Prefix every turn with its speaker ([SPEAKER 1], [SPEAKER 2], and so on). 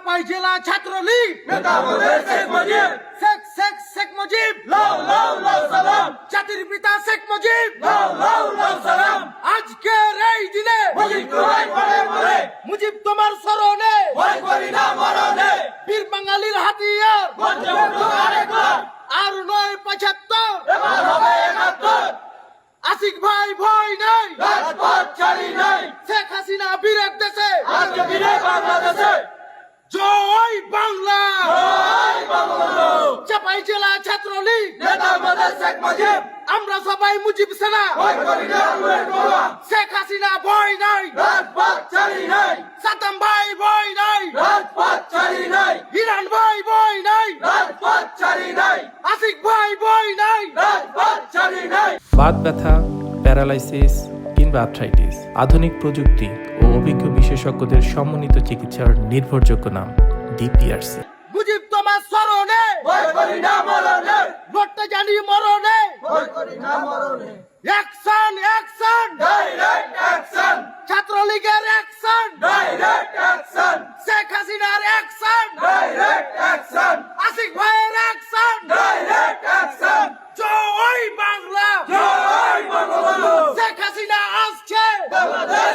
[SPEAKER 1] চাপাই জেলা ছাত্রলীগ
[SPEAKER 2] নেতা আমাদের শেখ মুজিব,
[SPEAKER 1] শেখ মুজিব
[SPEAKER 2] লাও লাও লাও সালাম,
[SPEAKER 1] জাতির পিতা শেখ মুজিব
[SPEAKER 2] লাও লাও লাও সালাম।
[SPEAKER 1] আজকের এই দিনে
[SPEAKER 2] মুজিব তোমায় পড়ে মরে,
[SPEAKER 1] মুজিব তোমার স্মরণে
[SPEAKER 2] ভয় করি না মরণে।
[SPEAKER 1] বীর বাঙালির হাতিয়ার
[SPEAKER 2] পঞ্চবন্ধু আরেকবার,
[SPEAKER 1] আর নয় ৭৫
[SPEAKER 2] এবার হবে ৭১।
[SPEAKER 1] আশিক ভাই ভয় নাই
[SPEAKER 2] রাজপথ ছাড়ি নাই,
[SPEAKER 1] শেখ হাসিনা বীরের দেশে
[SPEAKER 2] আজকে ফিরে বাংলাদেশে।
[SPEAKER 1] জয় বাংলা
[SPEAKER 2] জয় বঙ্গবন্ধু,
[SPEAKER 1] চাপাই জেলা ছাত্রলীগ
[SPEAKER 2] নেতা আমাদের শেখ মুজিব,
[SPEAKER 1] আমরা সবাই মুজিব সেনা
[SPEAKER 2] ভয় করি না উড়ে পড়ুয়া।
[SPEAKER 1] শেখ হাসিনা ভয় নাই
[SPEAKER 2] রাজপথ ছাড়ি নাই,
[SPEAKER 1] সাদ্দাম ভাই ভয় নাই
[SPEAKER 2] রাজপথ ছাড়ি নাই,
[SPEAKER 1] ইরান ভাই ভয় নাই
[SPEAKER 2] রাজপথ ছাড়ি নাই,
[SPEAKER 1] আশিক ভাই ভয় নাই
[SPEAKER 2] রাজপথ ছাড়ি নাই।
[SPEAKER 3] বাত ব্যথা, প্যারালাইসিস কিংবা আর্থ্রাইটিস, আধুনিক প্রযুক্তি ও অভিজ্ঞ বিশেষজ্ঞদের সমন্বিত চিকিৎসার নির্ভরযোগ্য নাম ডিপিআরসি।
[SPEAKER 1] মুজিব তোমার স্মরণে
[SPEAKER 2] ভয় করি না মরণে,
[SPEAKER 1] লড়তে জানি মরণে
[SPEAKER 2] ভয় করি না মরণে।
[SPEAKER 1] অ্যাকশন অ্যাকশন
[SPEAKER 2] ডাইরেক্ট অ্যাকশন,
[SPEAKER 1] ছাত্রলীগের অ্যাকশন
[SPEAKER 2] ডাইরেক্ট অ্যাকশন,
[SPEAKER 1] শেখ হাসিনার অ্যাকশন
[SPEAKER 2] ডাইরেক্ট অ্যাকশন,
[SPEAKER 1] আশিক ভাইয়ের অ্যাকশন
[SPEAKER 2] ডাইরেক্ট অ্যাকশন।
[SPEAKER 1] জয় বাংলা
[SPEAKER 2] জয় বঙ্গবন্ধু,
[SPEAKER 1] শেখ হাসিনা আসছে
[SPEAKER 2] বাংলাদেশ